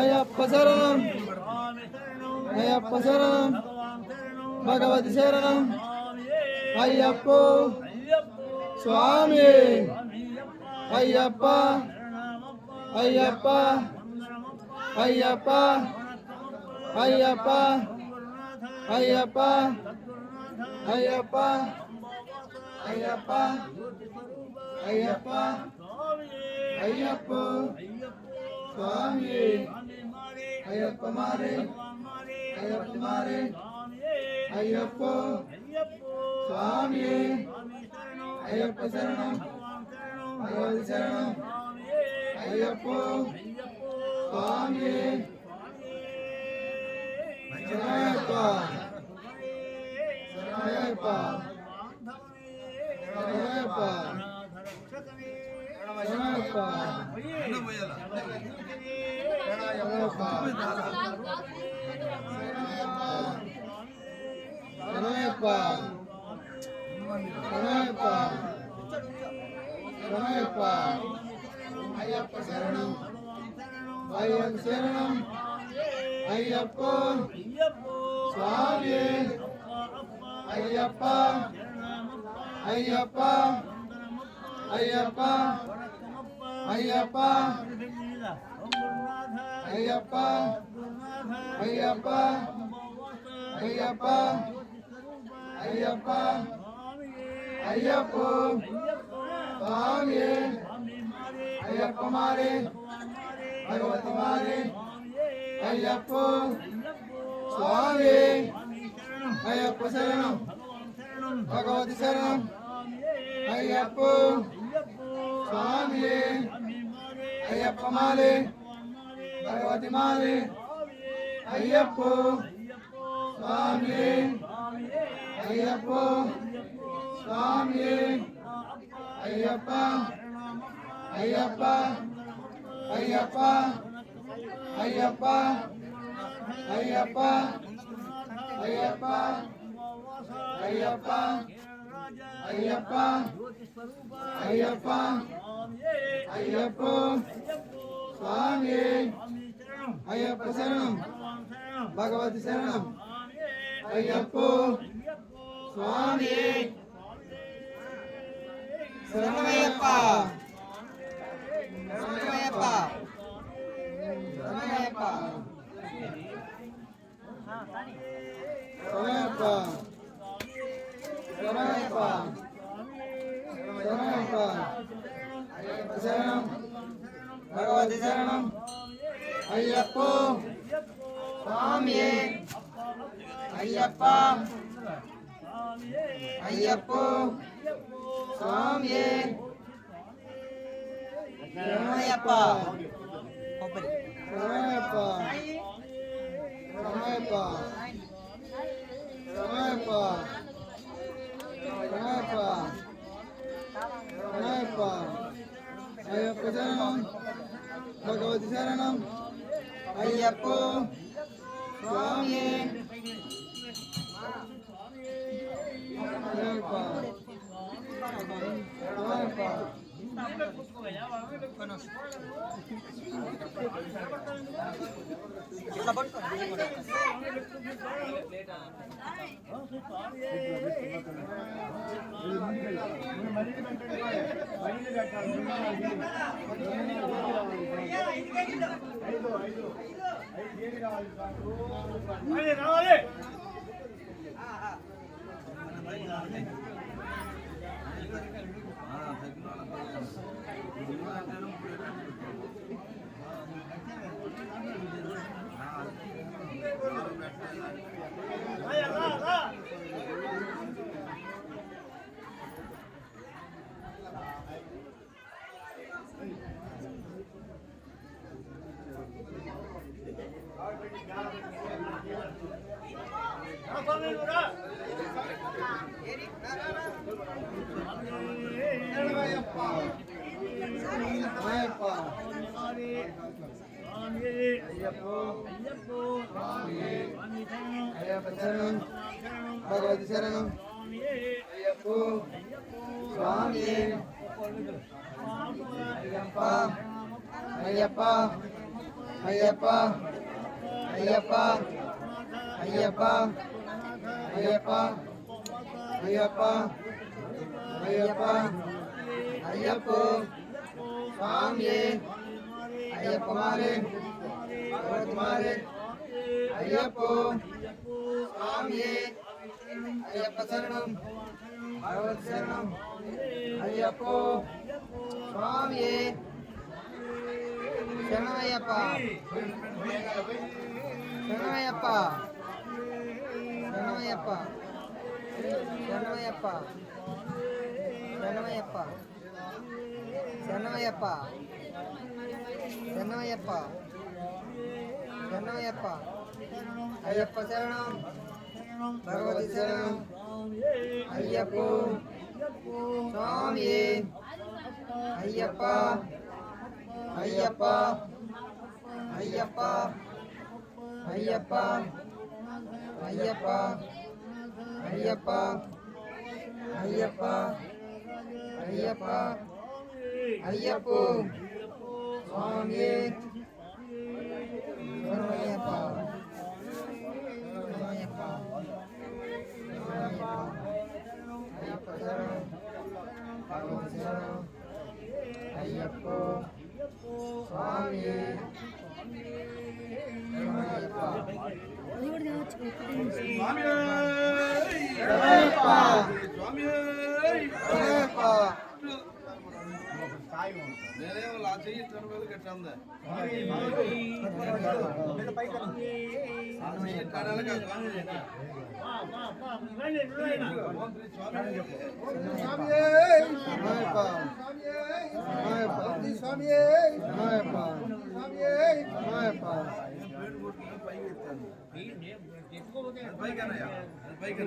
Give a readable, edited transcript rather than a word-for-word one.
అయ్యప్ప శరణం అయ్యప్ప శరణం భగవతి శరణం అయ్యప్ప స్వామి అయ్యప్ప అయ్యప్ప అయ్యప్ప అయ్యప్ప అయ్యప్ప అయ్యప్ప అయ్యప్ప అయ్యప్ప అయ్యప్ప స్వామి అయ్యప్ప మారే అయ్యప్ప మారే అయ్యప్ప స్వామి అయ్యప్ప శరణం భగవతి శరణం అయ్యప్ప స్వామి శరణయ్యప్ప శరణయ్యప్ప శరణయ్యప్ప శరణయ్యప్ప శరణయ్యప్ప శరణయ్యప్ప శరణయ్యప్ప అయ్యప్ప శరణం అయ్యప్ప శరణం అయ్యప్ప స్వామి అయ్యప్ప అయ్యప్ప అయ్యప్ప అయ్యప్ప అయ్యప్ప అయ్యప్ప అయ్యప్ప అయ్యప్ప అయ్యప్ప స్వామి అయ్యప్ప మారే భగవతి మారే అయ్యప్ప స్వామి అయ్యప్ప శరణం భగవతి శరణం అయ్యప్ప స్వామి అయ్యప్ప మాలే భగవతి మాలే అయ్యప్ప స్వామి అయ్యప్ప స్వామి అయ్యప్ప అయ్యప్ప అయ్యప్ప అయ్యప్ప అయ్యప్ప అయ్యప్ప అయ్యప్ప అయ్యప్ప అయ్యప్ప అయ్యప్ప స్వామి అయ్యప్ప శరణం భగవతి శరణం అయ్యప్ప స్వామి శరణమయ్యప్ప శరణమయ్యప్ప శరణమయ్యప్ప శరణమయ్యప్ప శరణమయ్యప్ప శరణమయ్యప్ప అయ్యప్ప శరణం భగవతి శరణం అయ్యప్ప స్వామి అయ్యప్ప అయ్యప్ప స్వామి శరణమయ్యప్ప శరణమయ్యప్ప శరణమయ్యప్ప శరణమయ్యప్ప శరణమయ్యప్ప శరణమయ్యప్ప అయ్యప్ప శరణం భగవతి శరణం అయ్యప్ప స్వామి అయ్యప్ప అయ్యప్ప అయ్యప్ప శరణం భగవతి శరణం అయ్యప్పో స్వామి అయ్యప్ప అయ్యప్ప అయ్యప్ప అయ్యప్ప అయ్యప్ప అయ్యప్ప అయ్యప్ప అయ్యప్ప అయ్యప్పో స్వామి అయ్యప్ప మారే భగవతి మారే అయ్యప్పో స్వామి అయ్యప్ప శరణం భగవతి శరణం అయ్యప్పో స్వామి శరణమయ్యప్ప శరణమయ్యప్ప శరణమయ్యప్ప శరణమయ్యప్ప శరణమయ్యప్ప శరణమయ్యప్ప శరణమయ్యప్ప శరణమయ్యప్ప అయ్యప్ప శరణం భగవతి శరణం అయ్యప్పో స్వామి అయ్యప్ప అయ్యప్ప అయ్యప్ప అయ్యప్ప అయ్యప్ప అయ్యప్ప అయ్యప్ప అయ్యప్ప అయ్యప్పో స్వామి శరణమయ్యప్ప శరణమయ్యప్ప అయ్యప్ప శరణం భగవతి శరణం అయ్యప్పో స్వామి శరణమయ్యప్ప నేనేమో లా చెయ్యి మీద గట్ట ఉందా పైకి